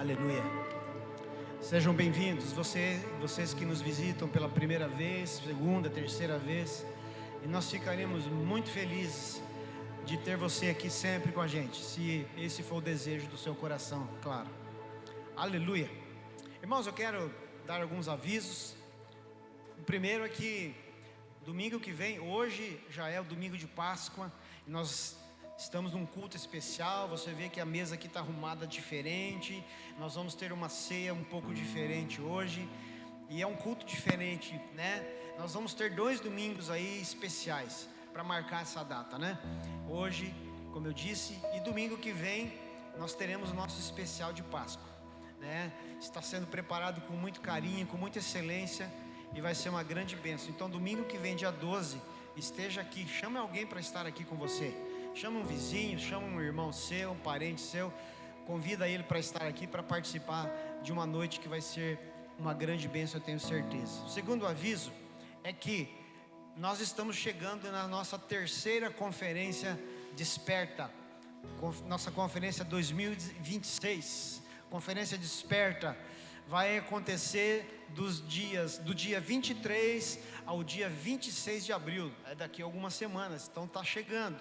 Aleluia. Sejam bem-vindos, vocês que nos visitam pela primeira vez, segunda, terceira vez. E nós ficaremos muito felizes de ter você aqui sempre com a gente, se esse for o desejo do seu coração, claro. Aleluia. Irmãos, eu quero dar alguns avisos. O primeiro é que domingo que vem, hoje já é o domingo de Páscoa, e nós estamos num culto especial. Você vê que a mesa aqui está arrumada diferente. Nós vamos ter uma ceia um pouco diferente hoje. E é um culto diferente, né? Nós vamos ter 2 domingos aí especiais para marcar essa data, né? Hoje, como eu disse, e domingo que vem nós teremos o nosso especial de Páscoa, né? Está sendo preparado com muito carinho, com muita excelência, e vai ser uma grande bênção. Então domingo que vem, dia 12, esteja aqui. Chame alguém para estar aqui com você. Chama um vizinho, chama um irmão seu, um parente seu. Convida ele para estar aqui, para participar de uma noite que vai ser uma grande bênção, eu tenho certeza. O segundo aviso é que nós estamos chegando na nossa terceira conferência Desperta, nossa conferência 2026. Conferência Desperta vai acontecer do dia 23 ao dia 26 de abril. É daqui a algumas semanas, então está chegando.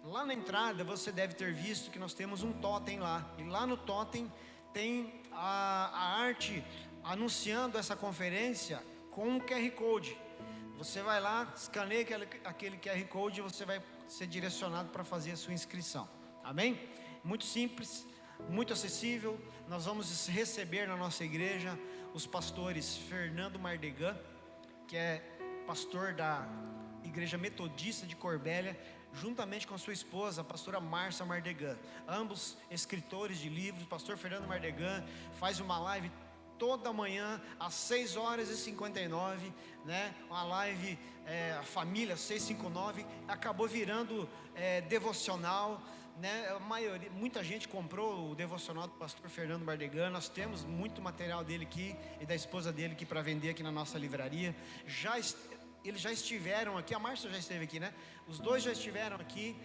Lá na entrada você deve ter visto que nós temos um totem lá. E lá no totem tem a arte anunciando essa conferência com um QR Code. Você vai lá, escaneia aquele QR Code e você vai ser direcionado para fazer a sua inscrição. Amém? Muito simples, muito acessível. Nós vamos receber na nossa igreja os pastores Fernando Mardegan, que é pastor da Igreja Metodista de Corbélia, juntamente com a sua esposa, a pastora Márcia Mardegan, ambos escritores de livros. O pastor Fernando Mardegan faz uma live toda manhã às 6h59, né? Uma live, a família 659, acabou virando devocional, né? Muita gente comprou o devocional do pastor Fernando Mardegan. Nós temos muito material dele aqui e da esposa dele aqui para vender aqui na nossa livraria. Eles já estiveram aqui, a Márcia já esteve aqui, né? Os dois já estiveram aqui.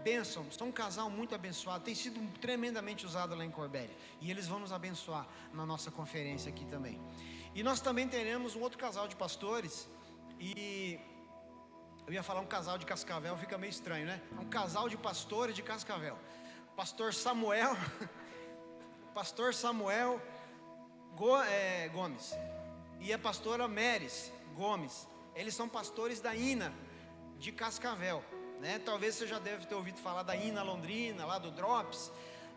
Bênção, são um casal muito abençoado, tem sido tremendamente usado lá em Corbélia, e eles vão nos abençoar na nossa conferência aqui também. E nós também teremos um outro casal de pastores, e eu ia falar um casal de Cascavel, fica meio estranho, né? É um casal de pastores de Cascavel. Pastor Samuel Pastor Samuel Gomes e a pastora Meres Gomes. Eles são pastores da INA de Cascavel, né? Talvez você já deve ter ouvido falar da INA Londrina, lá do Drops.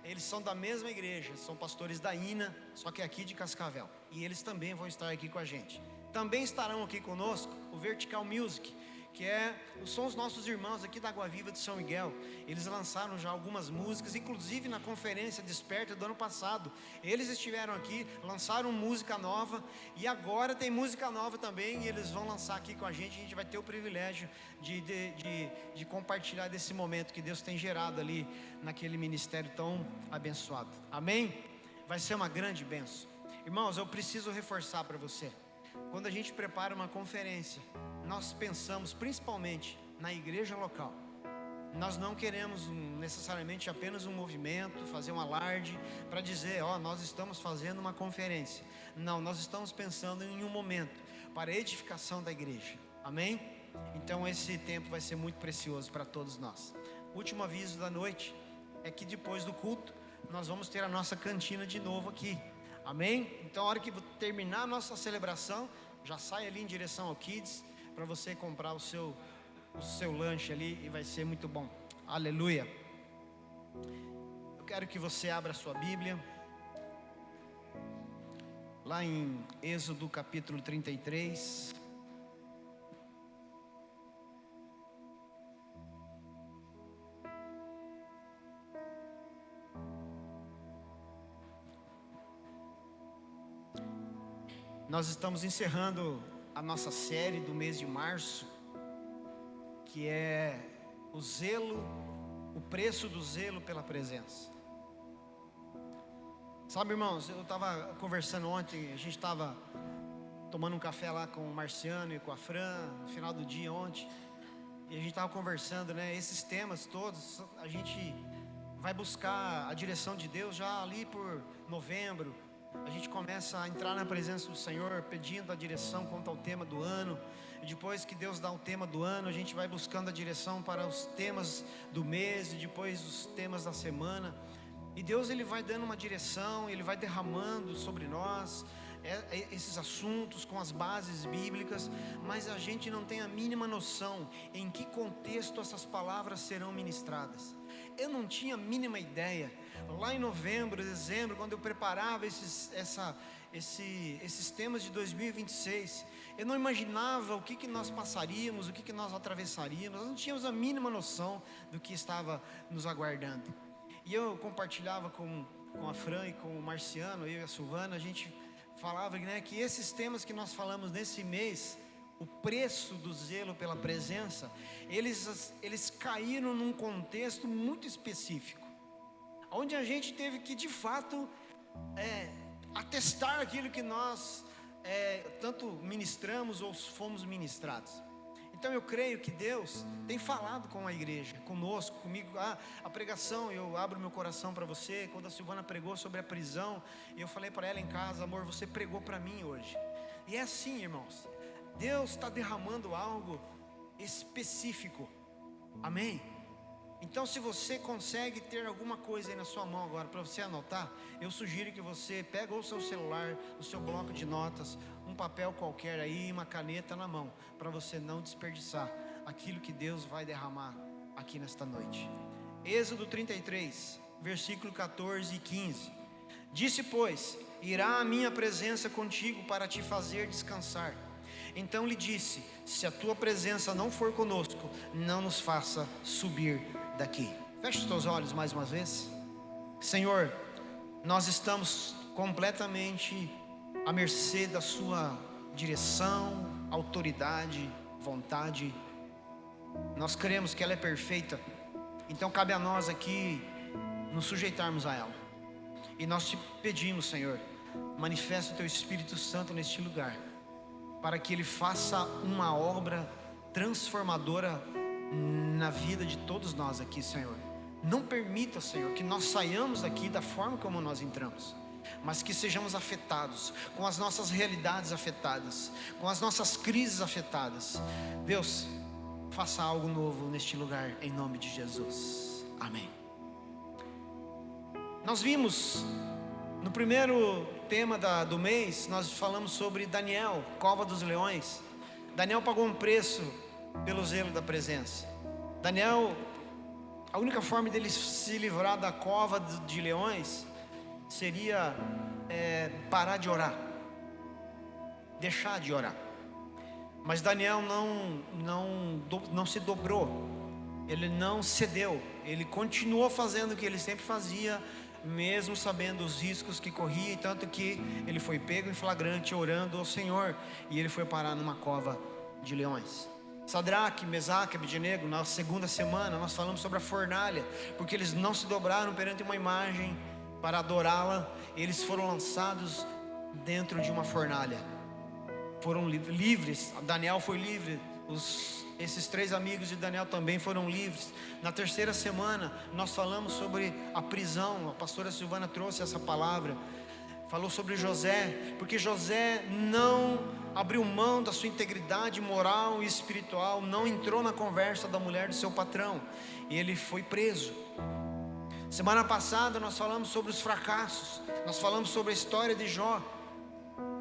Eles são da mesma igreja, são pastores da INA, só que aqui de Cascavel. E eles também vão estar aqui com a gente. Também estarão aqui conosco o Vertical Music, que são os nossos irmãos aqui da Água Viva de São Miguel. Eles lançaram já algumas músicas, inclusive na conferência Desperta do ano passado. Eles estiveram aqui, lançaram música nova, e agora tem música nova também, e eles vão lançar aqui com a gente. A gente vai ter o privilégio de compartilhar desse momento que Deus tem gerado ali naquele ministério tão abençoado. Amém? Vai ser uma grande bênção. Irmãos, eu preciso reforçar para você: quando a gente prepara uma conferência, nós pensamos principalmente na igreja local. Nós não queremos necessariamente apenas um movimento, fazer um alarde para dizer, nós estamos fazendo uma conferência. Não, nós estamos pensando em um momento para a edificação da igreja. Amém? Então esse tempo vai ser muito precioso para todos nós. Último aviso da noite é que depois do culto nós vamos ter a nossa cantina de novo aqui. Amém? Então a hora que terminar a nossa celebração, já sai ali em direção ao Kids, para você comprar o seu lanche ali, e vai ser muito bom. Aleluia. Eu quero que você abra a sua Bíblia lá em Êxodo capítulo 33. Nós estamos encerrando a nossa série do mês de março, que é o zelo, o preço do zelo pela presença. Sabe, irmãos, eu estava conversando ontem, a gente estava tomando um café lá com o Marciano e com a Fran, no final do dia ontem, e a gente estava conversando, né? Esses temas todos, a gente vai buscar a direção de Deus já ali por novembro. A gente começa a entrar na presença do Senhor, pedindo a direção quanto ao tema do ano. E depois que Deus dá o tema do ano, a gente vai buscando a direção para os temas do mês, e depois os temas da semana. E Deus, Ele vai dando uma direção, Ele vai derramando sobre nós esses assuntos com as bases bíblicas, mas a gente não tem a mínima noção em que contexto essas palavras serão ministradas. Eu não tinha a mínima ideia, lá em novembro, dezembro, quando eu preparava esses temas de 2026, eu não imaginava o que nós passaríamos, o que nós atravessaríamos. Nós não tínhamos a mínima noção do que estava nos aguardando. E eu compartilhava com a Fran e com o Marciano, eu e a Silvana, a gente falava, né, que esses temas que nós falamos nesse mês, o preço do zelo pela presença, eles caíram num contexto muito específico, onde a gente teve que de fato atestar aquilo que nós tanto ministramos ou fomos ministrados. Então eu creio que Deus tem falado com a igreja, conosco, comigo. A pregação, eu abro meu coração para você. Quando a Silvana pregou sobre a prisão, eu falei para ela em casa: amor, você pregou para mim hoje. E é assim, irmãos, Deus está derramando algo específico, amém? Então, se você consegue ter alguma coisa aí na sua mão agora para você anotar, eu sugiro que você pegue o seu celular, o seu bloco de notas, um papel qualquer aí, uma caneta na mão, para você não desperdiçar aquilo que Deus vai derramar aqui nesta noite. Êxodo 33, versículo 14 e 15. Disse, pois, irá a minha presença contigo para te fazer descansar. Então lhe disse: se a tua presença não for conosco, não nos faça subir daqui. Feche os teus olhos mais uma vez. Senhor, nós estamos completamente à mercê da sua direção, autoridade, vontade. Nós cremos que ela é perfeita, então cabe a nós aqui nos sujeitarmos a ela. E nós te pedimos, Senhor, manifesta o teu Espírito Santo neste lugar, para que Ele faça uma obra transformadora na vida de todos nós aqui, Senhor. Não permita, Senhor, que nós saiamos daqui da forma como nós entramos, mas que sejamos afetados, com as nossas realidades afetadas, com as nossas crises afetadas. Deus, faça algo novo neste lugar, em nome de Jesus, amém. Nós vimos no primeiro tema do mês, nós falamos sobre Daniel, cova dos leões. Daniel pagou um preço pelo zelo da presença. Daniel, a única forma dele se livrar da cova de leões seria parar de orar, deixar de orar. Mas Daniel não se dobrou, ele não cedeu, ele continuou fazendo o que ele sempre fazia, mesmo sabendo os riscos que corria, e tanto que ele foi pego em flagrante orando ao Senhor, e ele foi parar numa cova de leões. Sadraque, Mesaque, Abednego, na segunda semana nós falamos sobre a fornalha, porque eles não se dobraram perante uma imagem para adorá-la, eles foram lançados dentro de uma fornalha, foram livres. Daniel foi livre, esses três amigos de Daniel também foram livres. Na terceira semana nós falamos sobre a prisão. A pastora Silvana trouxe essa palavra, falou sobre José, porque José não abriu mão da sua integridade moral e espiritual, não entrou na conversa da mulher do seu patrão, e ele foi preso. Semana passada nós falamos sobre os fracassos, nós falamos sobre a história de Jó.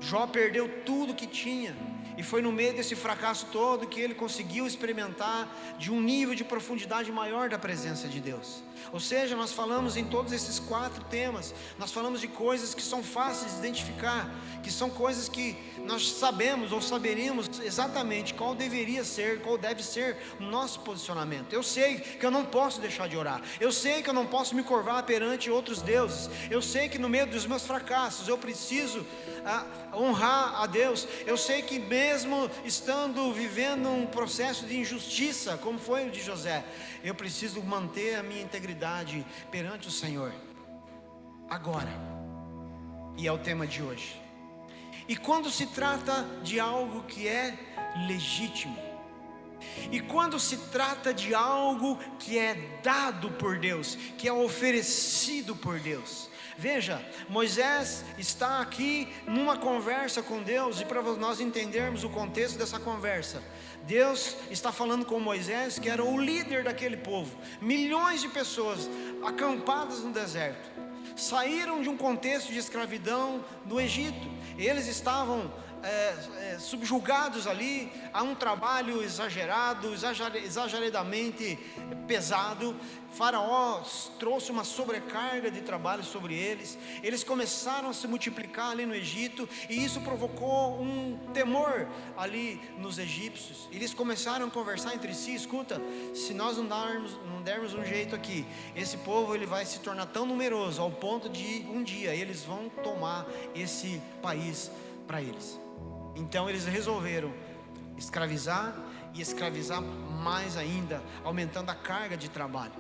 Jó perdeu tudo que tinha, e foi no meio desse fracasso todo que ele conseguiu experimentar de um nível de profundidade maior da presença de Deus. Ou seja, nós falamos em todos esses 4 temas, nós falamos de coisas que são fáceis de identificar, que são coisas que nós sabemos ou saberíamos exatamente qual deveria ser, qual deve ser o nosso posicionamento. Eu sei que eu não posso deixar de orar, eu sei que eu não posso me curvar perante outros deuses, eu sei que no meio dos meus fracassos eu preciso honrar a Deus. Eu sei que mesmo estando vivendo um processo de injustiça, como foi o de José, eu preciso manter a minha integridade perante o Senhor. Agora, e é o tema de hoje. E quando se trata de algo que é legítimo, E quando se trata de algo que é dado por Deus, que é oferecido por Deus, veja, Moisés está aqui numa conversa com Deus, e para nós entendermos o contexto dessa conversa, Deus está falando com Moisés, que era o líder daquele povo. Milhões de pessoas acampadas no deserto, saíram de um contexto de escravidão no Egito. Eles estavam subjugados ali a um trabalho exageradamente pesado. Faraó trouxe uma sobrecarga de trabalho sobre eles. Eles começaram a se multiplicar ali no Egito, e isso provocou um temor ali nos egípcios. Eles começaram a conversar entre si: escuta, se nós não dermos um jeito aqui, esse povo ele vai se tornar tão numeroso ao ponto de um dia eles vão tomar esse país para eles. Então eles resolveram escravizar, e escravizar mais ainda, aumentando a carga de trabalho.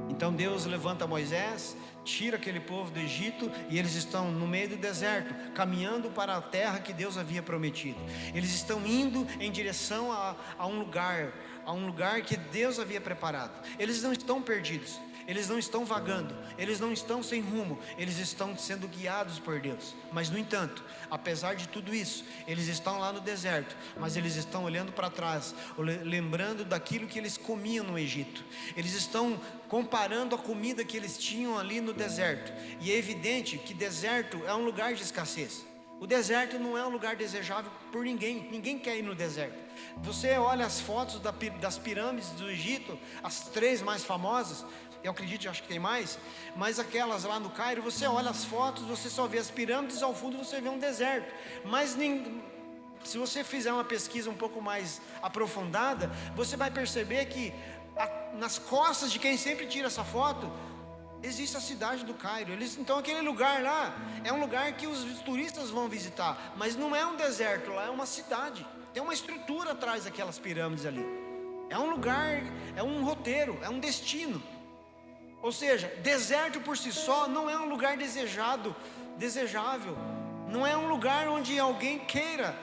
Então Deus levanta Moisés, tira aquele povo do Egito, e eles estão no meio do deserto, caminhando para a terra que Deus havia prometido. Eles estão indo em direção a um lugar que Deus havia preparado. Eles não estão perdidos, eles não estão vagando, eles não estão sem rumo, eles estão sendo guiados por Deus. Mas no entanto, apesar de tudo isso, eles estão lá no deserto, mas eles estão olhando para trás, lembrando daquilo que eles comiam no Egito. Eles estão comparando a comida que eles tinham ali no deserto, e é evidente que deserto é um lugar de escassez. O deserto não é um lugar desejável por ninguém, ninguém quer ir no deserto. Você olha as fotos das pirâmides do Egito, as 3 mais famosas, eu acredito, acho que tem mais, mas aquelas lá no Cairo, você olha as fotos, você só vê as pirâmides, ao fundo você vê um deserto. Mas se você fizer uma pesquisa um pouco mais aprofundada, você vai perceber que nas costas de quem sempre tira essa foto, existe a cidade do Cairo. Então aquele lugar lá é um lugar que os turistas vão visitar, mas não é um deserto, lá é uma cidade. Tem uma estrutura atrás daquelas pirâmides ali. É um lugar, é um roteiro, é um destino. Ou seja, deserto por si só não é um lugar desejável. Não é um lugar onde alguém queira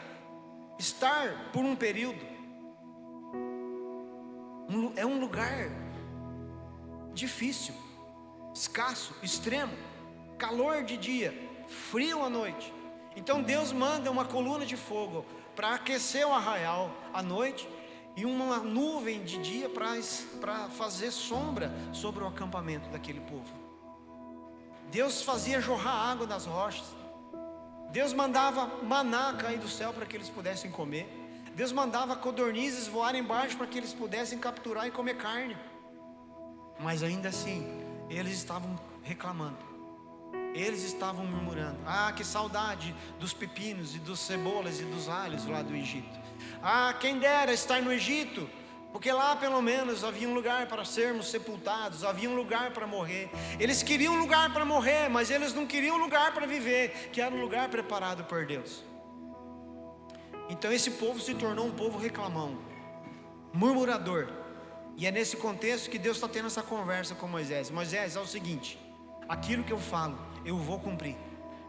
estar por um período. É um lugar difícil, escasso, extremo, calor de dia, frio à noite. Então Deus manda uma coluna de fogo para aquecer o arraial à noite, e uma nuvem de dia para fazer sombra sobre o acampamento daquele povo. Deus fazia jorrar água das rochas. Deus mandava maná cair do céu para que eles pudessem comer. Deus mandava codornizes voar embaixo para que eles pudessem capturar e comer carne. Mas ainda assim, eles estavam reclamando, eles estavam murmurando: ah, que saudade dos pepinos e dos cebolas e dos alhos lá do Egito. Ah, quem dera estar no Egito, porque lá pelo menos havia um lugar para sermos sepultados, havia um lugar para morrer. Eles queriam um lugar para morrer, mas eles não queriam um lugar para viver, que era um lugar preparado por Deus. Então esse povo se tornou um povo reclamão, murmurador. E é nesse contexto que Deus está tendo essa conversa com Moisés. Moisés, é o seguinte: aquilo que eu falo, eu vou cumprir,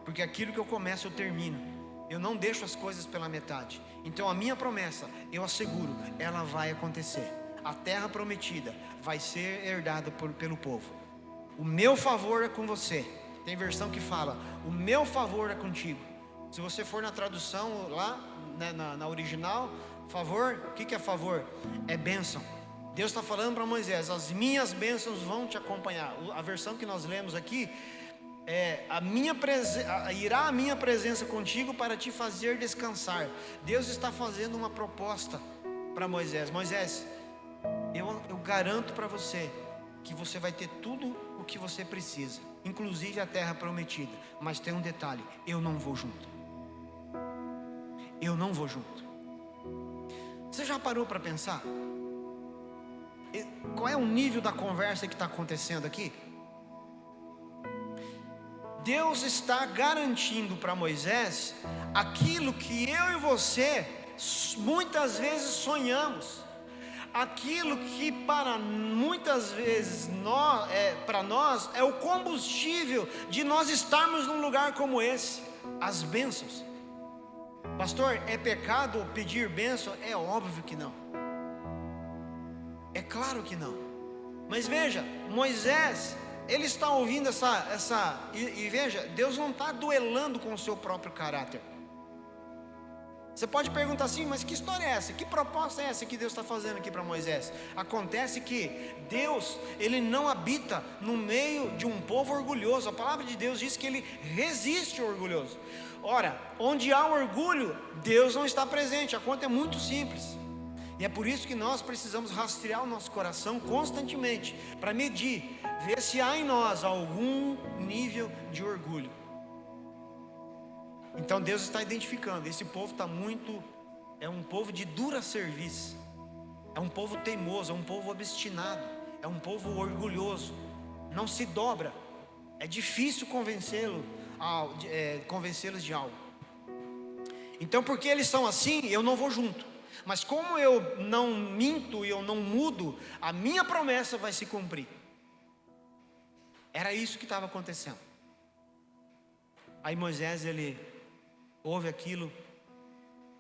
porque aquilo que eu começo, eu termino. Eu não deixo as coisas pela metade. Então a minha promessa, eu asseguro, ela vai acontecer. A terra prometida vai ser herdada pelo povo. O meu favor é com você. Tem versão que fala: o meu favor é contigo. Se você for na tradução lá, né, na original, favor, o que é favor? É bênção. Deus está falando para Moisés: as minhas bênçãos vão te acompanhar. A versão que nós lemos aqui irá a minha presença contigo para te fazer descansar. Deus está fazendo uma proposta para Moisés: Moisés, eu garanto para você que você vai ter tudo o que você precisa, inclusive a terra prometida. Mas tem um detalhe: eu não vou junto. Eu não vou junto. Você já parou para pensar qual é o nível da conversa que está acontecendo aqui? Deus está garantindo para Moisés aquilo que eu e você muitas vezes sonhamos, aquilo que para muitas vezes para nós é o combustível de nós estarmos num lugar como esse, as bênçãos. Pastor, é pecado pedir bênção? É óbvio que não. É claro que não. Mas veja, Moisés, ele está ouvindo e veja, Deus não está duelando com o seu próprio caráter. Você pode perguntar assim, mas que história é essa? Que proposta é essa que Deus está fazendo aqui para Moisés? Acontece que Deus, Ele não habita no meio de um povo orgulhoso. A palavra de Deus diz que Ele resiste ao orgulhoso. Ora, onde há orgulho, Deus não está presente. A conta é muito simples. E é por isso que nós precisamos rastrear o nosso coração constantemente, para medir, ver se há em nós algum nível de orgulho. Então Deus está identificando, esse povo é um povo de dura serviço, é um povo teimoso, é um povo obstinado, é um povo orgulhoso, não se dobra, é difícil convencê-los de algo. Então, porque eles são assim, eu não vou junto, mas como eu não minto e eu não mudo, a minha promessa vai se cumprir. Era isso que estava acontecendo. Aí Moisés, ele ouve aquilo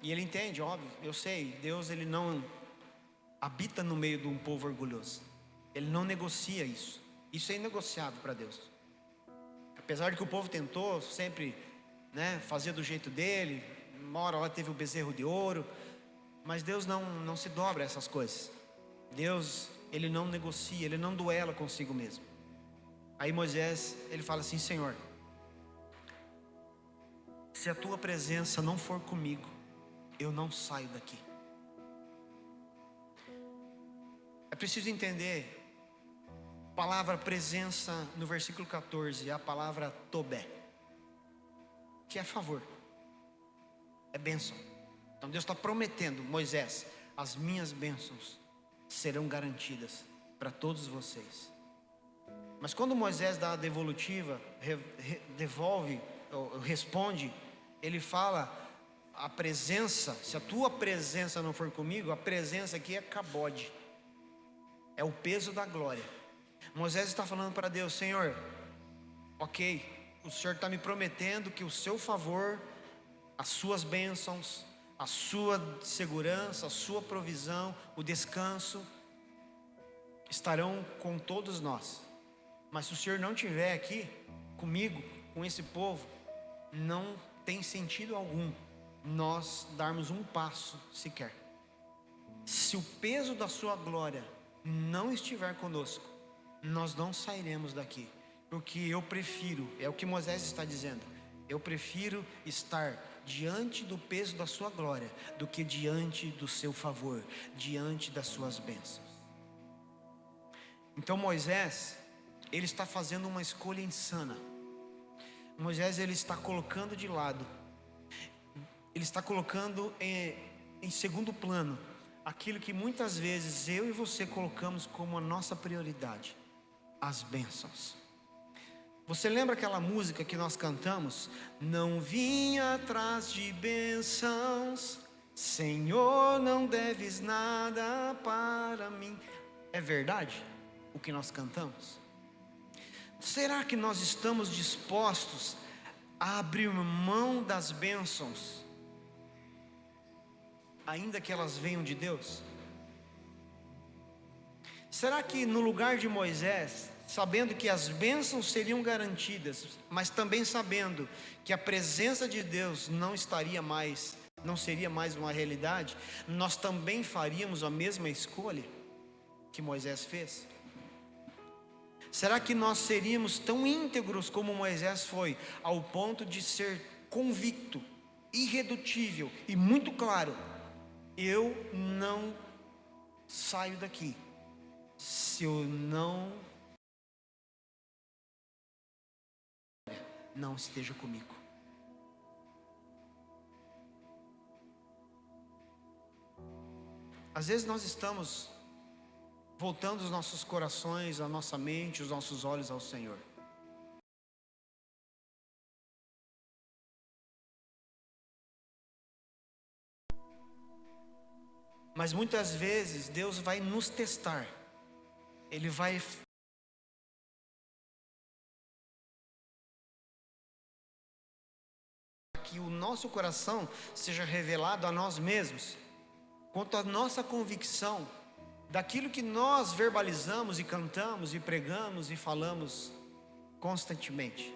e ele entende, óbvio, eu sei, Deus, ele não habita no meio de um povo orgulhoso, ele não negocia isso, isso é inegociável para Deus. Apesar de que o povo tentou sempre, fazer do jeito dele, uma hora lá teve o bezerro de ouro, mas Deus não se dobra a essas coisas. Deus, ele não negocia, ele não duela consigo mesmo. Aí Moisés, ele fala assim: Senhor, se a tua presença não for comigo, eu não saio daqui. É preciso entender, a palavra presença no versículo 14 é a palavra tobé, que é favor, é bênção. Então Deus está prometendo: Moisés, as minhas bênçãos serão garantidas para todos vocês. Mas quando Moisés dá a devolutiva, responde, ele fala: a presença, se a tua presença não for comigo, a presença aqui é cabode, é o peso da glória. Moisés está falando para Deus: Senhor, ok, o Senhor está me prometendo que o seu favor, as suas bênçãos, a sua segurança, a sua provisão, o descanso estarão com todos nós. Mas se o Senhor não estiver aqui comigo, com esse povo, não tem sentido algum nós darmos um passo sequer. Se o peso da sua glória não estiver conosco, nós não sairemos daqui, porque eu prefiro, é o que Moisés está dizendo, eu prefiro estar diante do peso da sua glória do que diante do seu favor, diante das suas bênçãos. Então Moisés, ele está fazendo uma escolha insana. Moisés, ele está colocando de lado, ele está colocando em segundo plano aquilo que muitas vezes eu e você colocamos como a nossa prioridade: as bênçãos. Você lembra aquela música que nós cantamos? Não vim atrás de bênçãos, Senhor, não deves nada para mim. É verdade o que nós cantamos? Será que nós estamos dispostos a abrir mão das bênçãos, ainda que elas venham de Deus? Será que no lugar de Moisés, sabendo que as bênçãos seriam garantidas, mas também sabendo que a presença de Deus não seria mais uma realidade, nós também faríamos a mesma escolha que Moisés fez? Será que nós seríamos tão íntegros como Moisés foi, ao ponto de ser convicto, irredutível e muito claro: eu não saio daqui se eu não esteja comigo? Às vezes nós estamos voltando os nossos corações, a nossa mente, os nossos olhos ao Senhor. Mas muitas vezes Deus vai nos testar, Ele vai que o nosso coração seja revelado a nós mesmos, quanto à nossa convicção daquilo que nós verbalizamos e cantamos e pregamos e falamos constantemente?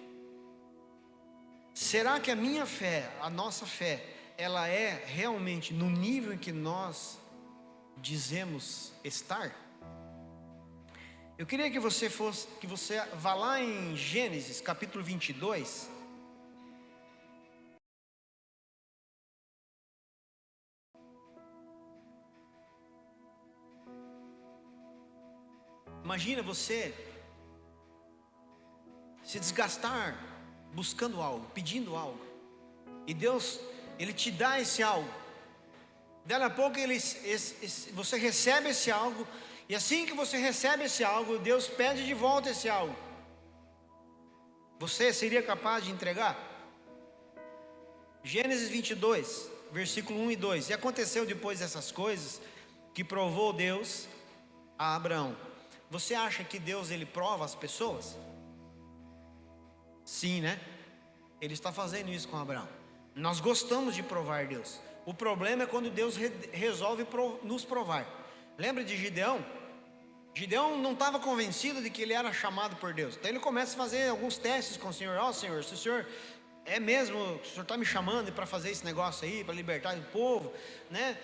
Será que a minha fé, a nossa fé, ela é realmente no nível em que nós dizemos estar? Eu queria que você vá lá em Gênesis capítulo 22. Imagina você se desgastar buscando algo, pedindo algo, e Deus, Ele te dá esse algo. Daí a pouco você recebe esse algo, e assim que você recebe esse algo, Deus pede de volta esse algo. Você seria capaz de entregar? Gênesis 22, versículo 1 e 2. E aconteceu depois dessas coisas, que provou Deus a Abraão. Você acha que Deus, Ele prova as pessoas? Sim, né? Ele está fazendo isso com Abraão. Nós gostamos de provar Deus. O problema é quando Deus resolve nos provar. Lembra de Gideão? Gideão não estava convencido de que ele era chamado por Deus. Então ele começa a fazer alguns testes com o Senhor. Ó, Senhor, se o Senhor é mesmo, o Senhor está me chamando para fazer esse negócio aí, para libertar o povo, né?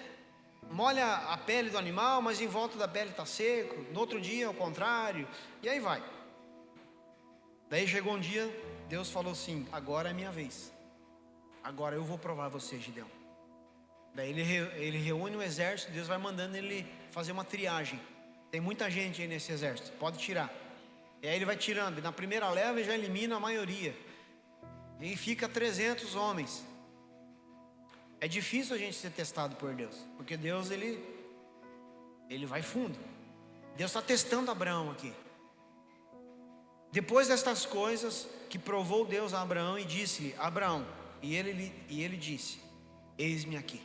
Molha a pele do animal, mas em volta da pele está seco. No outro dia, ao contrário. E aí vai. Daí chegou um dia, Deus falou assim: agora é minha vez. Agora eu vou provar você, Gideão. Daí ele reúne o exército. Deus vai mandando ele fazer uma triagem. Tem muita gente aí nesse exército, pode tirar. E aí ele vai tirando. E na primeira leva ele já elimina a maioria. E fica 300 homens. É difícil a gente ser testado por Deus, porque Deus, ele vai fundo. Deus está testando Abraão aqui. Depois destas coisas, que provou Deus a Abraão e disse-lhe: Abraão, e ele disse: eis-me aqui.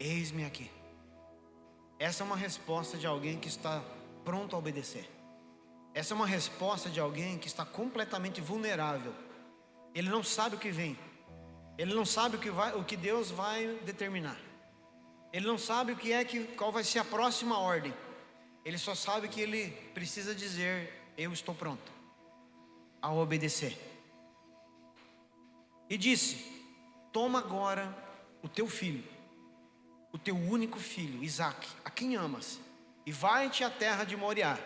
Eis-me aqui. Essa é uma resposta de alguém que está pronto a obedecer. Essa é uma resposta de alguém que está completamente vulnerável. Ele não sabe o que vem. Ele não sabe o que Deus vai determinar. Ele não sabe qual vai ser a próxima ordem. Ele só sabe que ele precisa dizer: eu estou pronto a obedecer. E disse: toma agora o teu filho, o teu único filho, Isaque, a quem amas, e vai-te à terra de Moriá,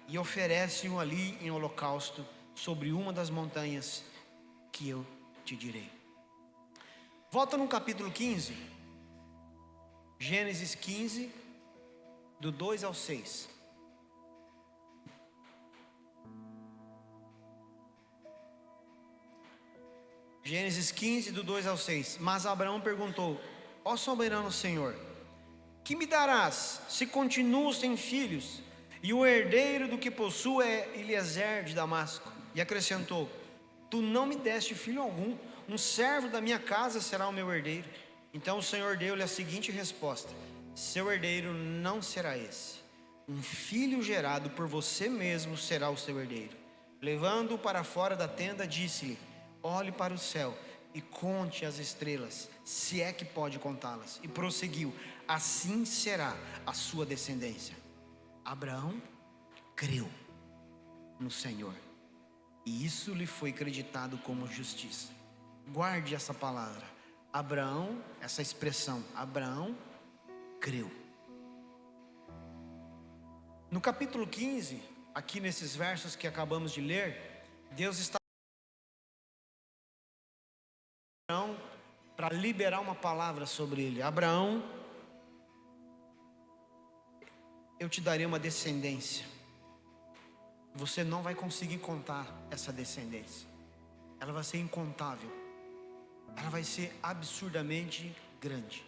e oferece-o ali em holocausto sobre uma das montanhas que eu te direi. Volta no capítulo 15, Gênesis 15, do 2 ao 6. Gênesis 15, do 2 ao 6. Mas Abraão perguntou: ó soberano Senhor, que me darás se continuo sem filhos, e o herdeiro do que possuo é Eliezer de Damasco? E acrescentou: tu não me deste filho algum, um servo da minha casa será o meu herdeiro. Então o Senhor deu-lhe a seguinte resposta: seu herdeiro não será esse, um filho gerado por você mesmo será o seu herdeiro. Levando-o para fora da tenda, disse-lhe: olhe para o céu e conte as estrelas, se é que pode contá-las. E prosseguiu: assim será a sua descendência. Abraão creu no Senhor, e isso lhe foi creditado como justiça. Guarde essa palavra, Abraão, essa expressão, Abraão creu. No capítulo 15, aqui nesses versos que acabamos de ler, Deus está para liberar uma palavra sobre ele. Abraão, eu te darei uma descendência. Você não vai conseguir contar essa descendência. Ela vai ser incontável. Ela vai ser absurdamente grande.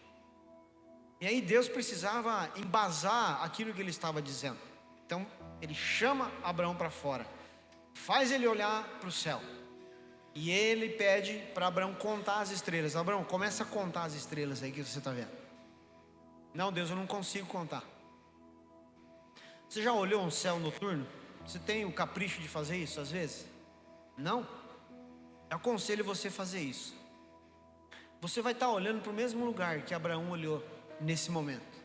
E aí Deus precisava embasar aquilo que ele estava dizendo. Então ele chama Abraão para fora, faz ele olhar para o céu, e ele pede para Abraão contar as estrelas. Abraão, começa a contar as estrelas aí que você está vendo. Não, Deus, eu não consigo contar. Você já olhou um céu noturno? Você tem o capricho de fazer isso às vezes? Não? Eu aconselho você a fazer isso. Você vai estar olhando para o mesmo lugar que Abraão olhou nesse momento.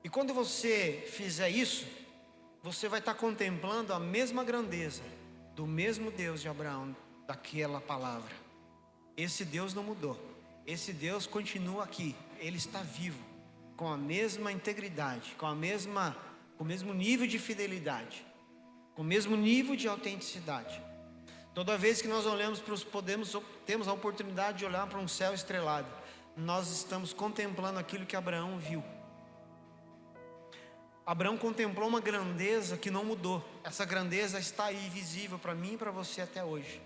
E quando você fizer isso, você vai estar contemplando a mesma grandeza do mesmo Deus de Abraão, daquela palavra. Esse Deus não mudou, esse Deus continua aqui, Ele está vivo, com a mesma integridade, com o mesmo nível de fidelidade, com o mesmo nível de autenticidade. Toda vez que nós olhamos temos a oportunidade de olhar para um céu estrelado, nós estamos contemplando aquilo que Abraão viu. Abraão contemplou uma grandeza que não mudou. Essa grandeza está aí visível para mim e para você até hoje,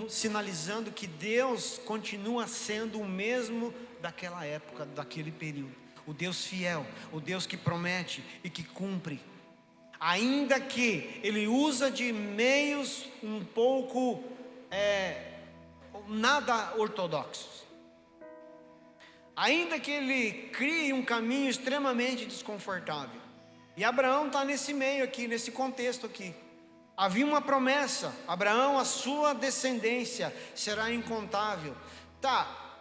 sinalizando que Deus continua sendo o mesmo daquela época, daquele período. O Deus fiel, o Deus que promete e que cumpre, ainda que Ele usa de meios um pouco nada ortodoxos, ainda que Ele crie um caminho extremamente desconfortável. E Abraão está nesse meio aqui, nesse contexto aqui. Havia uma promessa: Abraão, a sua descendência será incontável.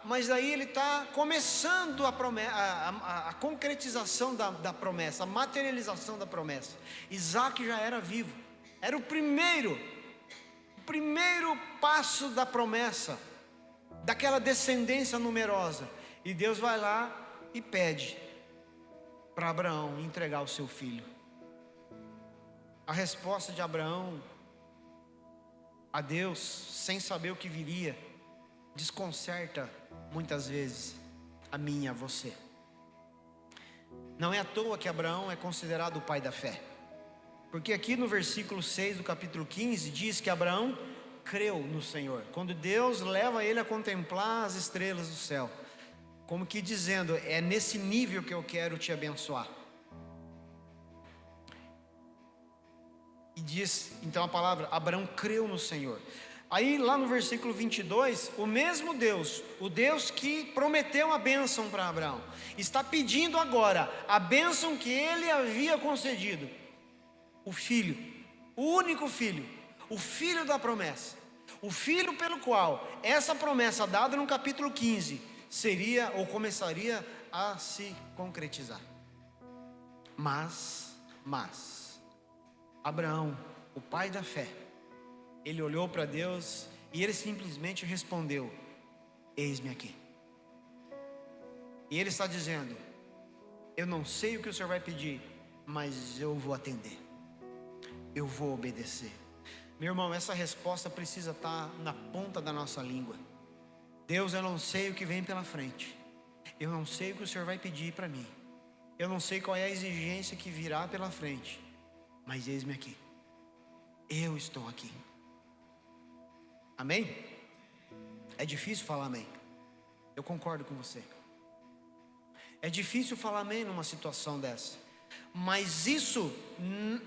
Mas aí ele está começando a concretização da promessa, a materialização da promessa. Isaac já era vivo, era o primeiro passo da promessa, daquela descendência numerosa. E Deus vai lá e pede para Abraão entregar o seu filho. A resposta de Abraão a Deus, sem saber o que viria, desconcerta muitas vezes a mim e a você. Não é à toa que Abraão é considerado o pai da fé, porque aqui no versículo 6 do capítulo 15 diz que Abraão creu no Senhor, quando Deus leva ele a contemplar as estrelas do céu, como que dizendo: é nesse nível que eu quero te abençoar. E diz então a palavra: Abraão creu no Senhor. Aí lá no versículo 22, o mesmo Deus, o Deus que prometeu a bênção para Abraão, está pedindo agora a bênção que ele havia concedido. O filho, o único filho, o filho da promessa, o filho pelo qual essa promessa dada no capítulo 15 seria ou começaria a se concretizar. Mas Abraão, o pai da fé, ele olhou para Deus e ele simplesmente respondeu: eis-me aqui. E ele está dizendo: eu não sei o que o Senhor vai pedir, mas eu vou atender, eu vou obedecer. Meu irmão, essa resposta precisa estar na ponta da nossa língua. Deus, eu não sei o que vem pela frente, eu não sei o que o Senhor vai pedir para mim, eu não sei qual é a exigência que virá pela frente, mas eis-me aqui, eu estou aqui. Amém? É difícil falar amém, eu concordo com você. É difícil falar amém numa situação dessa, mas isso,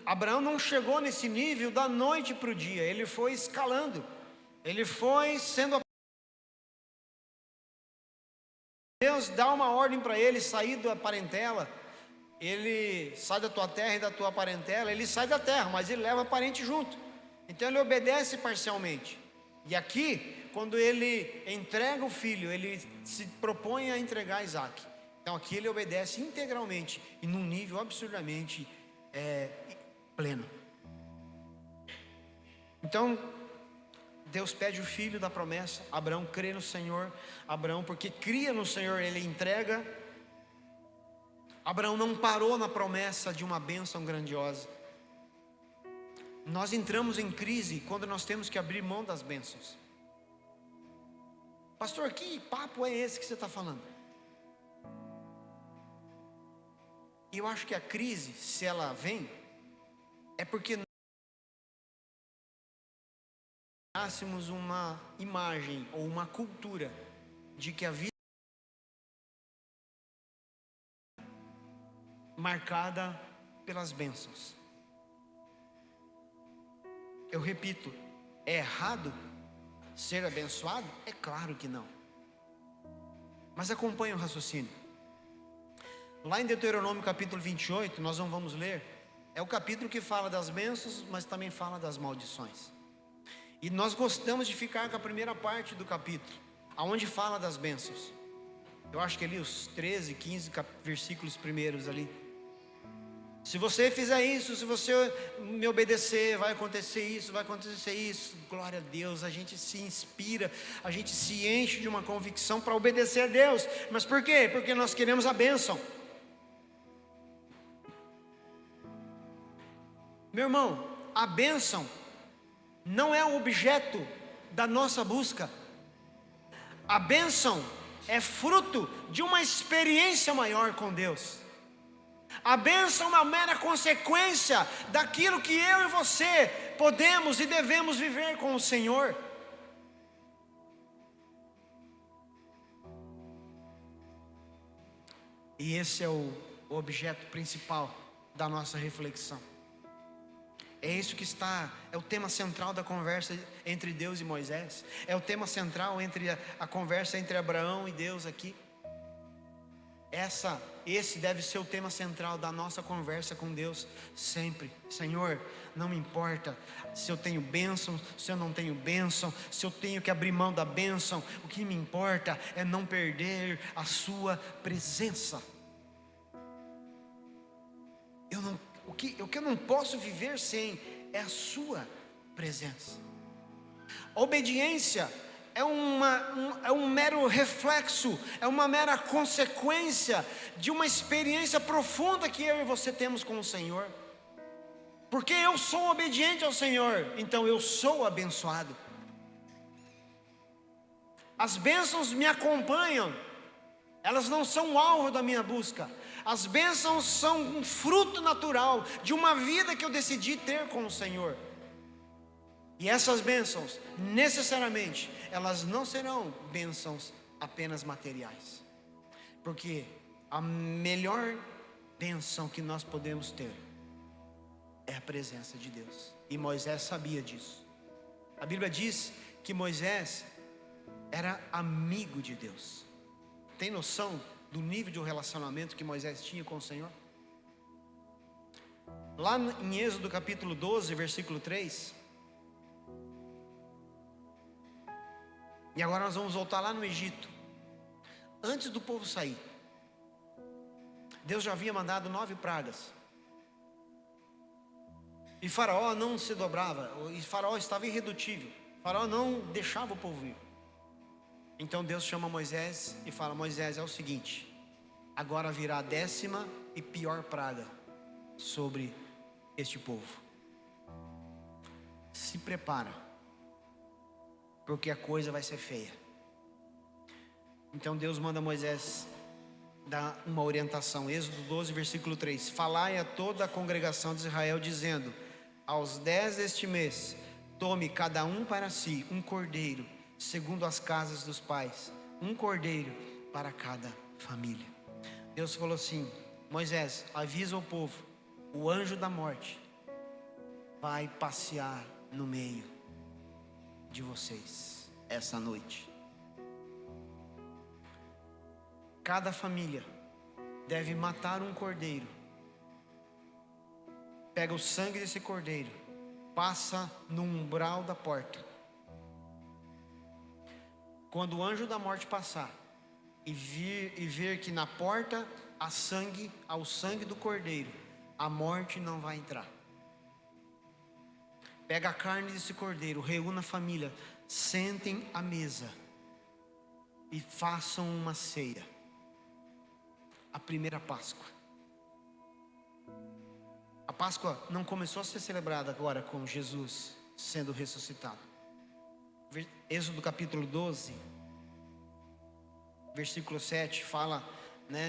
Abraão não chegou nesse nível da noite para o dia, ele foi escalando, ele foi sendo. Deus dá uma ordem para ele sair da parentela, ele sai da tua terra e da tua parentela, ele sai da terra, mas ele leva parente junto, então ele obedece parcialmente. E aqui, quando ele entrega o filho, ele se propõe a entregar Isaac. Então aqui ele obedece integralmente e num nível absurdamente pleno. Então Deus pede o filho da promessa. Abraão crê no Senhor. Abraão, porque cria no Senhor, ele entrega. Abraão não parou na promessa de uma bênção grandiosa. Nós entramos em crise quando nós temos que abrir mão das bênçãos. Pastor, que papo é esse que você está falando? Eu acho que a crise, se ela vem, é porque nós tivéssemos uma imagem ou uma cultura de que a vida marcada pelas bênçãos. Eu repito, é errado ser abençoado? É claro que não. Mas acompanhe o raciocínio. Lá em Deuteronômio capítulo 28, nós não vamos ler, é o capítulo que fala das bênçãos, mas também fala das maldições. E nós gostamos de ficar com a primeira parte do capítulo, aonde fala das bênçãos. Eu acho que ali os 13, 15 versículos primeiros ali. Se você fizer isso, se você me obedecer, vai acontecer isso, vai acontecer isso. Glória a Deus, a gente se inspira, a gente se enche de uma convicção para obedecer a Deus. Mas por quê? Porque nós queremos a bênção. Meu irmão, a bênção não é o objeto da nossa busca. A bênção é fruto de uma experiência maior com Deus. A bênção é uma mera consequência daquilo que eu e você podemos e devemos viver com o Senhor. E esse é o objeto principal da nossa reflexão. É isso que é o tema central da conversa entre Deus e Moisés. É o tema central entre a conversa entre Abraão e Deus aqui. Esse deve ser o tema central da nossa conversa com Deus sempre. Senhor, não me importa se eu tenho bênção, se eu não tenho bênção, se eu tenho que abrir mão da bênção. O que me importa é não perder a sua presença. O que eu não posso viver sem é a sua presença. A obediência é um mero reflexo, é uma mera consequência de uma experiência profunda que eu e você temos com o Senhor. Porque eu sou obediente ao Senhor, então eu sou abençoado. As bênçãos me acompanham, elas não são o alvo da minha busca. As bênçãos são um fruto natural de uma vida que eu decidi ter com o Senhor. E essas bênçãos, necessariamente, elas não serão bênçãos apenas materiais. Porque a melhor bênção que nós podemos ter é a presença de Deus. E Moisés sabia disso. A Bíblia diz que Moisés era amigo de Deus. Tem noção do nível de relacionamento que Moisés tinha com o Senhor? Lá em Êxodo capítulo 12, versículo 3. E agora nós vamos voltar lá no Egito. Antes do povo sair, Deus já havia mandado 9 pragas. E Faraó não se dobrava. E Faraó estava irredutível. Faraó não deixava o povo ir. Então Deus chama Moisés e fala: Moisés, é o seguinte, agora virá a 10ª e pior praga sobre este povo. Se prepara, porque a coisa vai ser feia. Então Deus manda Moisés dar uma orientação. Êxodo 12, versículo 3. Falai a toda a congregação de Israel, dizendo: aos 10 deste mês, tome cada um para si um cordeiro, segundo as casas dos pais, um cordeiro para cada família. Deus falou assim: Moisés, avisa o povo, o anjo da morte vai passear no meio de vocês essa noite. Cada família deve matar um cordeiro. Pega o sangue desse cordeiro, passa no umbral da porta. Quando o anjo da morte passar e ver que na porta há sangue, ao sangue do cordeiro, a morte não vai entrar. Pega a carne desse cordeiro, reúna a família, sentem à mesa e façam uma ceia. A primeira Páscoa. A Páscoa não começou a ser celebrada agora com Jesus sendo ressuscitado. Êxodo capítulo 12, versículo 7 fala,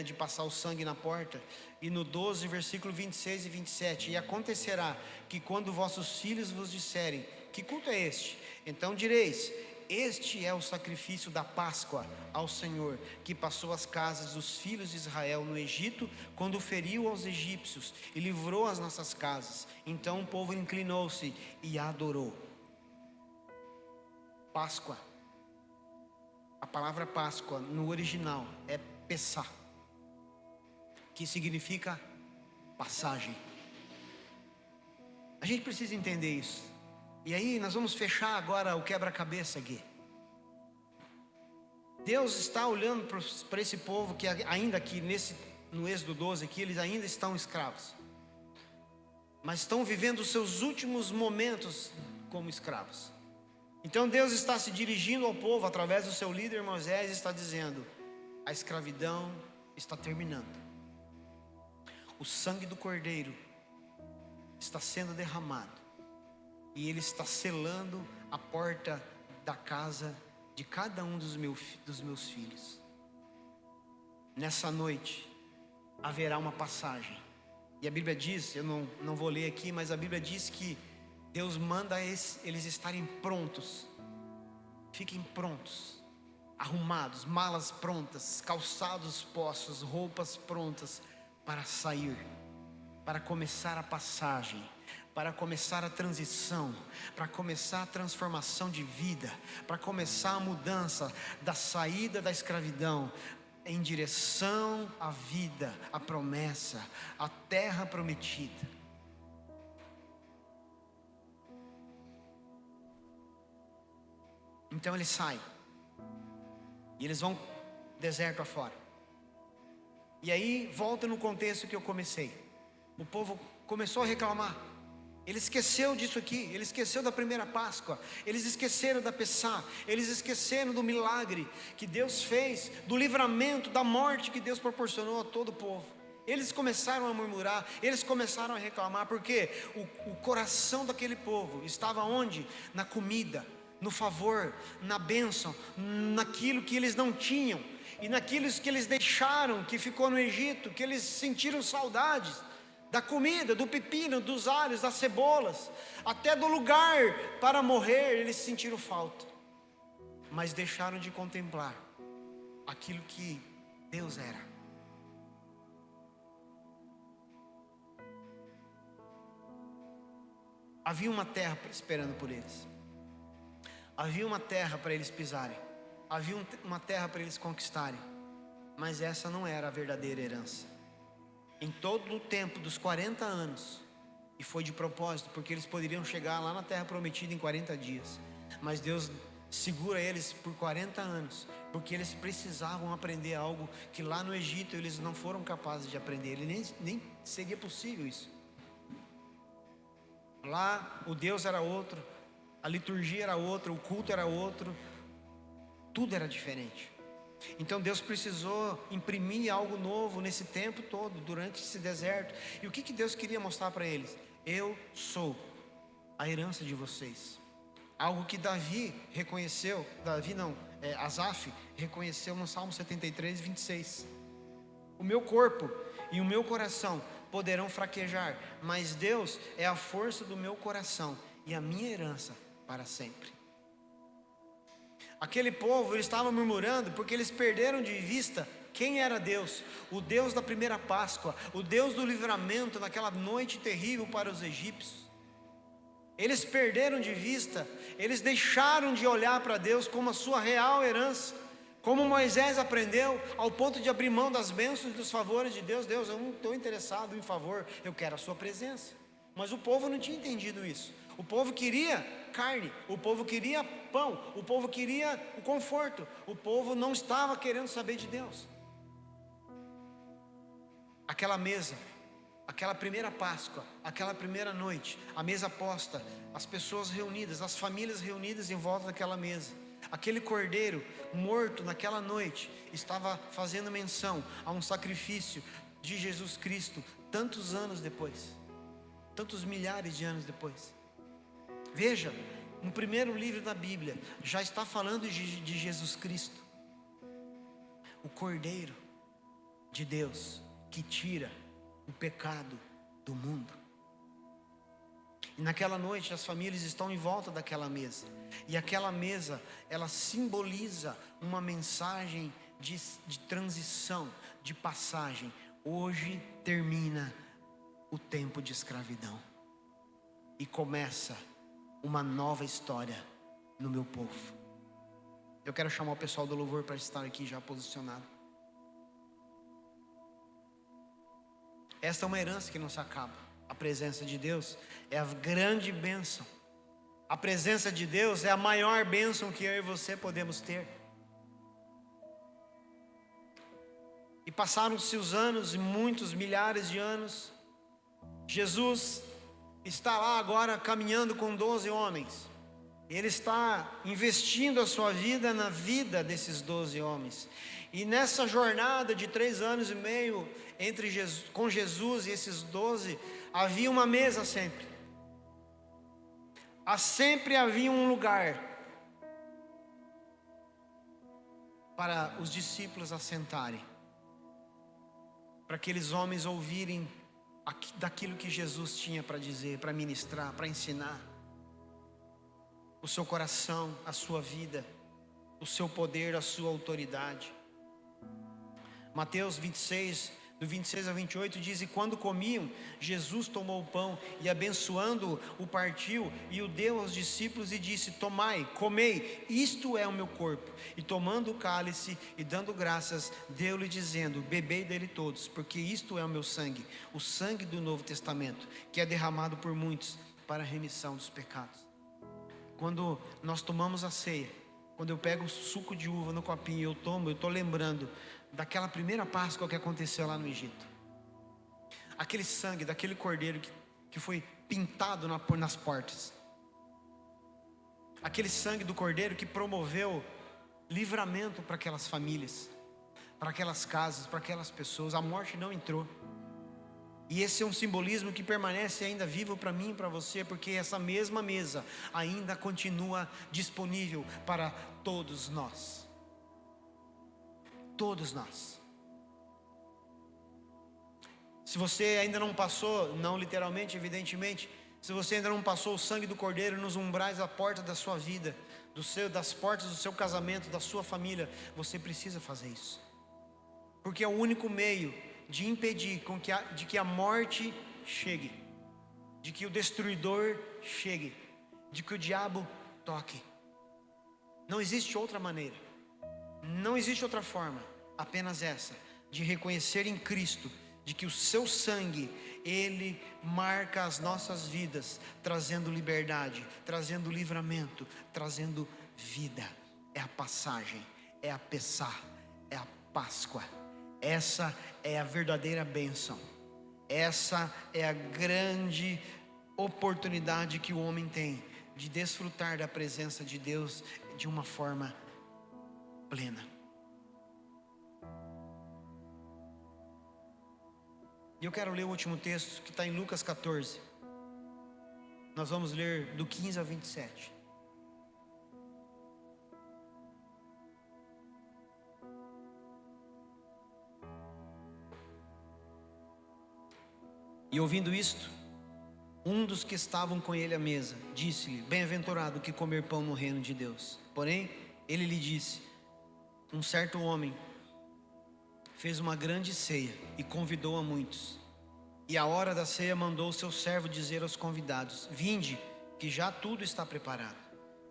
de passar o sangue na porta. E no 12, versículo 26 e 27: e acontecerá que quando vossos filhos vos disserem: que culto é este? Então direis: este é o sacrifício da Páscoa ao Senhor, que passou as casas dos filhos de Israel no Egito, quando feriu aos egípcios e livrou as nossas casas. Então o povo inclinou-se e adorou. Páscoa, a palavra Páscoa no original é Pessá, que significa passagem. A gente precisa entender isso. E aí nós vamos fechar agora o quebra-cabeça aqui. Deus está olhando para esse povo que ainda aqui no Êxodo 12 aqui, eles ainda estão escravos, mas estão vivendo os seus últimos momentos como escravos. Então Deus está se dirigindo ao povo através do seu líder Moisés, e está dizendo: a escravidão está terminando. O sangue do Cordeiro está sendo derramado, e ele está selando a porta da casa de cada um dos meus filhos. Nessa noite haverá uma passagem, e a Bíblia diz, eu não vou ler aqui, mas a Bíblia diz que Deus manda eles estarem prontos. Fiquem prontos, arrumados, malas prontas, calçados postos, roupas prontas para sair, para começar a passagem, para começar a transição, para começar a transformação de vida, para começar a mudança da saída da escravidão em direção à vida, à promessa, à terra prometida. Então eles saem, e eles vão deserto afora. E aí volta no contexto que eu comecei. O povo começou a reclamar. Ele esqueceu disso aqui, ele esqueceu da primeira Páscoa, eles esqueceram da Pessá, eles esqueceram do milagre que Deus fez, do livramento, da morte que Deus proporcionou a todo o povo. Eles começaram a murmurar, eles começaram a reclamar, porque o coração daquele povo estava onde? Na comida, no favor, na bênção, naquilo que eles não tinham, e naquilo que eles deixaram, que ficou no Egito, que eles sentiram saudades da comida, do pepino, dos alhos, das cebolas, até do lugar para morrer, eles sentiram falta, mas deixaram de contemplar aquilo que Deus era. Havia uma terra esperando por eles, havia uma terra para eles pisarem, havia uma terra para eles conquistarem, mas essa não era a verdadeira herança. Em todo o tempo dos 40 anos, e foi de propósito, porque eles poderiam chegar lá na terra prometida em 40 dias, mas Deus segura eles por 40 anos, porque eles precisavam aprender algo que lá no Egito eles não foram capazes de aprender, nem seria possível isso. Lá o Deus era outro, a liturgia era outra, o culto era outro, tudo era diferente. Então Deus precisou imprimir algo novo nesse tempo todo, durante esse deserto. E o que Deus queria mostrar para eles? Eu sou a herança de vocês. Algo que Asaf reconheceu no Salmo 73, 26. O meu corpo e o meu coração poderão fraquejar, mas Deus é a força do meu coração e a minha herança para sempre. Aquele povo, eles estavam murmurando porque eles perderam de vista quem era Deus, o Deus da primeira Páscoa, o Deus do livramento naquela noite terrível para os egípcios. Eles perderam de vista, eles deixaram de olhar para Deus como a sua real herança, como Moisés aprendeu, ao ponto de abrir mão das bênçãos e dos favores de Deus. Deus, eu não estou interessado em favor, eu quero a sua presença. Mas o povo não tinha entendido isso. O povo queria carne, o povo queria pão, o povo queria o conforto, o povo não estava querendo saber de Deus. Aquela mesa, aquela primeira Páscoa, aquela primeira noite, a mesa posta, as pessoas reunidas, as famílias reunidas em volta daquela mesa, aquele cordeiro morto naquela noite, estava fazendo menção a um sacrifício de Jesus Cristo, tantos anos depois, tantos milhares de anos depois. Veja, no primeiro livro da Bíblia, já está falando de Jesus Cristo, o Cordeiro de Deus, que tira o pecado do mundo. E naquela noite as famílias estão em volta daquela mesa, e aquela mesa, ela simboliza uma mensagem de transição, de passagem. Hoje termina o tempo de escravidão, e começa uma nova história no meu povo. Eu quero chamar o pessoal do louvor para estar aqui já posicionado. Esta é uma herança que não se acaba. A presença de Deus é a grande bênção. A presença de Deus é a maior bênção que eu e você podemos ter. E passaram-se os anos, e muitos milhares de anos. Jesus está lá agora caminhando com 12 homens. Ele está investindo a sua vida na vida desses 12 homens. E nessa jornada de 3 anos e meio com Jesus e esses 12, havia uma mesa sempre. Sempre havia um lugar para os discípulos assentarem, para aqueles homens ouvirem daquilo que Jesus tinha para dizer, para ministrar, para ensinar. O seu coração, a sua vida, o seu poder, a sua autoridade. Mateus 26, do 26 a 28 diz: e quando comiam, Jesus tomou o pão e abençoando-o, o partiu e o deu aos discípulos e disse: tomai, comei, isto é o meu corpo. E tomando o cálice e dando graças, deu-lhe dizendo: bebei dele todos, porque isto é o meu sangue, o sangue do Novo Testamento, que é derramado por muitos para a remissão dos pecados. Quando nós tomamos a ceia, quando eu pego o suco de uva no copinho e eu tomo, eu estou lembrando daquela primeira Páscoa que aconteceu lá no Egito. Aquele sangue daquele cordeiro que foi pintado nas portas. Aquele sangue do cordeiro que promoveu livramento para aquelas famílias, para aquelas casas, para aquelas pessoas. A morte não entrou. E esse é um simbolismo que permanece ainda vivo para mim e para você, porque essa mesma mesa ainda continua disponível para todos nós. Todos nós. Se você ainda não passou, não literalmente, evidentemente, se você ainda não passou o sangue do Cordeiro nos umbrais da porta da sua vida, das portas do seu casamento, da sua família, você precisa fazer isso. Porque é o único meio de impedir de que a morte chegue, de que o destruidor chegue, de que o diabo toque. Não existe outra maneira, não existe outra forma, apenas essa, de reconhecer em Cristo, de que o seu sangue, ele marca as nossas vidas, trazendo liberdade, trazendo livramento, trazendo vida. É a passagem, é a Pessá, é a Páscoa. Essa é a verdadeira bênção. Essa é a grande oportunidade que o homem tem de desfrutar da presença de Deus de uma forma plena. E eu quero ler o último texto que está em Lucas 14. Nós vamos ler do 15 ao 27. E ouvindo isto, um dos que estavam com ele à mesa disse-lhe: bem-aventurado que comer pão no reino de Deus. Porém, ele lhe disse: um certo homem fez uma grande ceia e convidou a muitos. E à hora da ceia mandou o seu servo dizer aos convidados: vinde, que já tudo está preparado.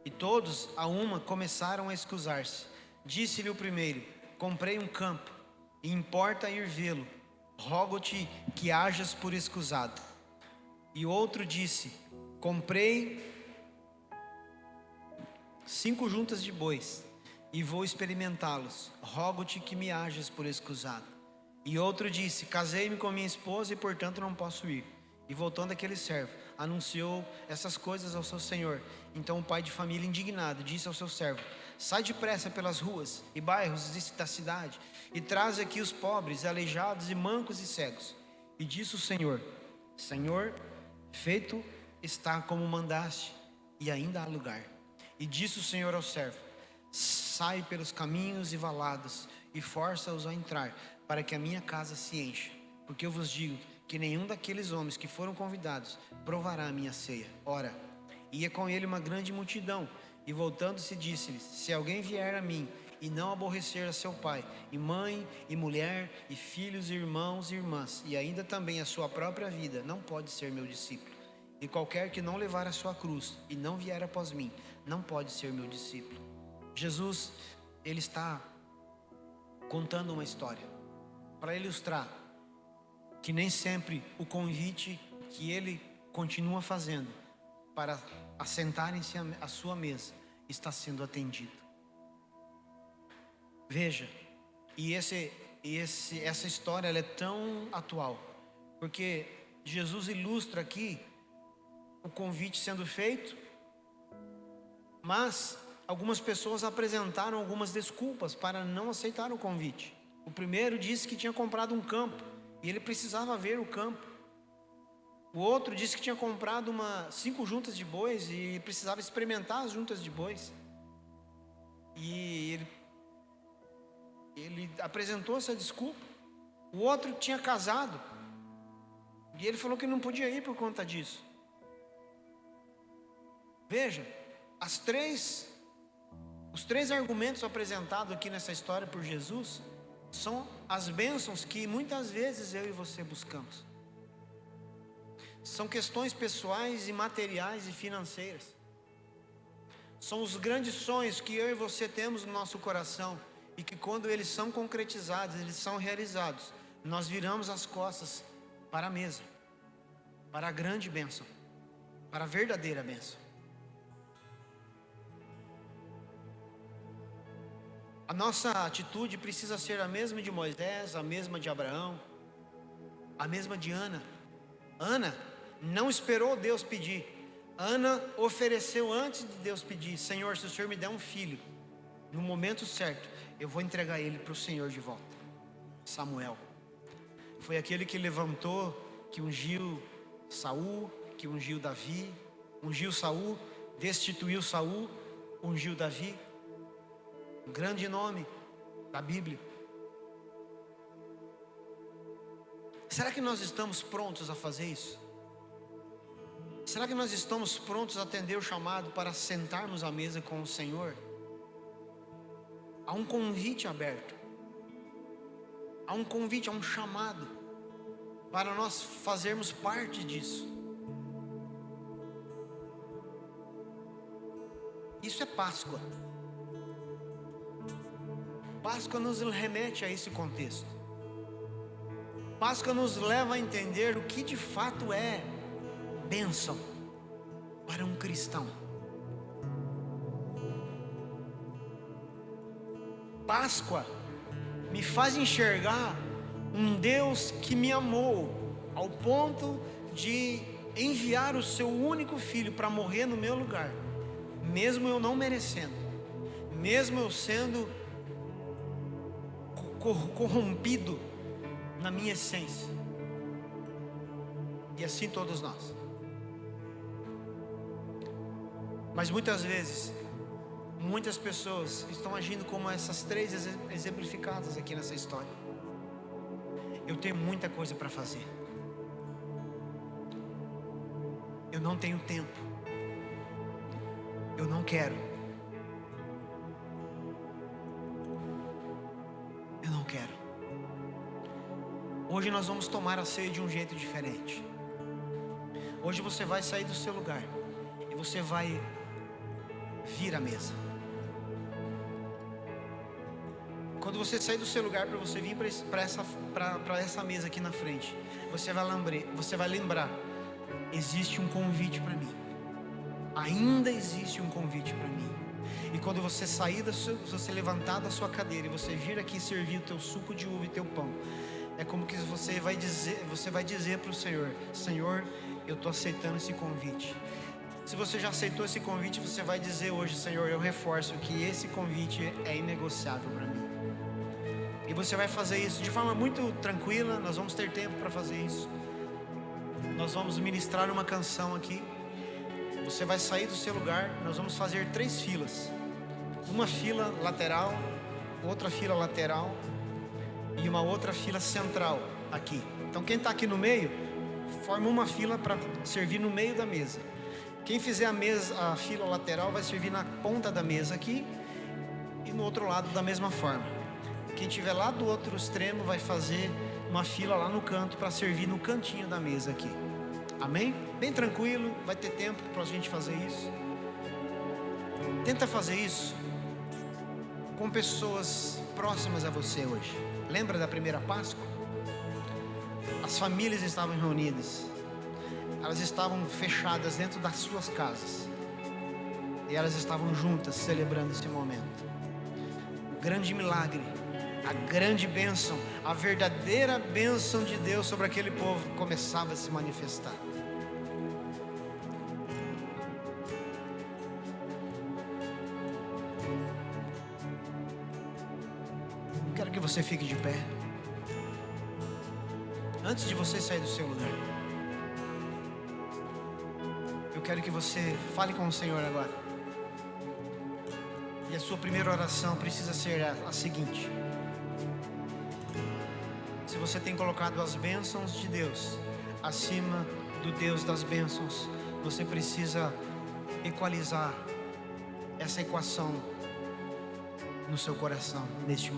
E todos a uma começaram a escusar-se. Disse-lhe o primeiro: comprei um campo e importa ir vê-lo. Rogo-te que hajas por escusado. E outro disse: comprei 5 juntas de bois e vou experimentá-los. Rogo-te que me hajas por escusado. E outro disse: casei-me com minha esposa e portanto não posso ir. E voltando aquele servo, anunciou essas coisas ao seu senhor. Então o pai de família, indignado, disse ao seu servo: sai depressa pelas ruas e bairros da cidade e traz aqui os pobres, aleijados e mancos e cegos. E disse o Senhor: Senhor, feito está como mandaste, e ainda há lugar. E disse o Senhor ao servo: sai pelos caminhos e valados e força-os a entrar, para que a minha casa se encha. Porque eu vos digo que nenhum daqueles homens que foram convidados provará a minha ceia. Ora, ia com ele uma grande multidão, e voltando-se disse-lhes: se alguém vier a mim e não aborrecer a seu pai, e mãe, e mulher, e filhos, e irmãos e irmãs, e ainda também a sua própria vida, não pode ser meu discípulo. E qualquer que não levar a sua cruz e não vier após mim, não pode ser meu discípulo. Jesus, ele está contando uma história para ilustrar que nem sempre o convite que ele continua fazendo para assentarem-se à sua mesa está sendo atendido. Veja, e esse E essa história ela é tão atual, porque Jesus ilustra aqui o convite sendo feito, mas algumas pessoas apresentaram algumas desculpas para não aceitar o convite. O primeiro disse que tinha comprado um campo e ele precisava ver o campo. O outro disse que tinha comprado 5 juntas de bois e precisava experimentar as juntas de bois. E ele apresentou essa desculpa. O outro tinha casado e ele falou que não podia ir por conta disso. Veja, os três argumentos apresentados aqui nessa história por Jesus são as bênçãos que muitas vezes eu e você buscamos. São questões pessoais e materiais e financeiras. São os grandes sonhos que eu e você temos no nosso coração e que quando eles são concretizados, eles são realizados, nós viramos as costas para a mesa, para a grande bênção, para a verdadeira bênção. A nossa atitude precisa ser a mesma de Moisés, a mesma de Abraão, a mesma de Ana. Ana não esperou Deus pedir. Ana ofereceu antes de Deus pedir: Senhor, se o Senhor me der um filho, no momento certo, eu vou entregar ele para o Senhor de volta. Samuel foi aquele que levantou, que ungiu Saul, que ungiu Davi, ungiu Saul, destituiu Saul, ungiu Davi. Um grande nome da Bíblia. Será que nós estamos prontos a fazer isso? Será que nós estamos prontos a atender o chamado para sentarmos à mesa com o Senhor? Há um convite aberto. Há um convite, há um chamado para nós fazermos parte disso. Isso é Páscoa. Páscoa nos remete a esse contexto. Páscoa nos leva a entender o que de fato é bênção para um cristão. Páscoa me faz enxergar um Deus que me amou ao ponto de enviar o seu único filho para morrer no meu lugar, mesmo eu não merecendo, mesmo eu sendo corrompido na minha essência. E assim todos nós. Mas muitas vezes, muitas pessoas estão agindo como essas 3 exemplificadas aqui nessa história. Eu tenho muita coisa para fazer. Eu não tenho tempo. Eu não quero. Eu não quero. Hoje nós vamos tomar a ceia de um jeito diferente. Hoje você vai sair do seu lugar e você vai vir à mesa. Quando você sair do seu lugar para você vir para essa mesa aqui na frente, você vai lembrar: existe um convite para mim. Ainda existe um convite para mim. E quando você sair você levantar da sua cadeira e você vir aqui servir o teu suco de uva e teu pão, é como que você vai dizer para o Senhor: Senhor, eu estou aceitando esse convite. Se você já aceitou esse convite, você vai dizer hoje: Senhor, eu reforço que esse convite é inegociável para mim. E você vai fazer isso de forma muito tranquila. Nós vamos ter tempo para fazer isso. Nós vamos ministrar uma canção aqui. Você vai sair do seu lugar. Nós vamos fazer 3 filas. Uma fila lateral, outra fila lateral e uma outra fila central aqui. Então quem está aqui no meio, forma uma fila para servir no meio da mesa. Quem fizer a fila lateral vai servir na ponta da mesa aqui e no outro lado da mesma forma. Quem estiver lá do outro extremo vai fazer uma fila lá no canto para servir no cantinho da mesa aqui. Amém? Bem tranquilo, vai ter tempo para a gente fazer isso. Tenta fazer isso com pessoas próximas a você hoje. Lembra da primeira Páscoa? As famílias estavam reunidas. Elas estavam fechadas dentro das suas casas. E elas estavam juntas celebrando esse momento. O grande milagre a grande bênção, a verdadeira bênção de Deus sobre aquele povo começava a se manifestar. Quero que você fique de pé. Antes de você sair do seu lugar, eu quero que você fale com o Senhor agora. E a sua primeira oração precisa ser a seguinte: se você tem colocado as bênçãos de Deus acima do Deus das bênçãos, você precisa equalizar essa equação no seu coração neste momento.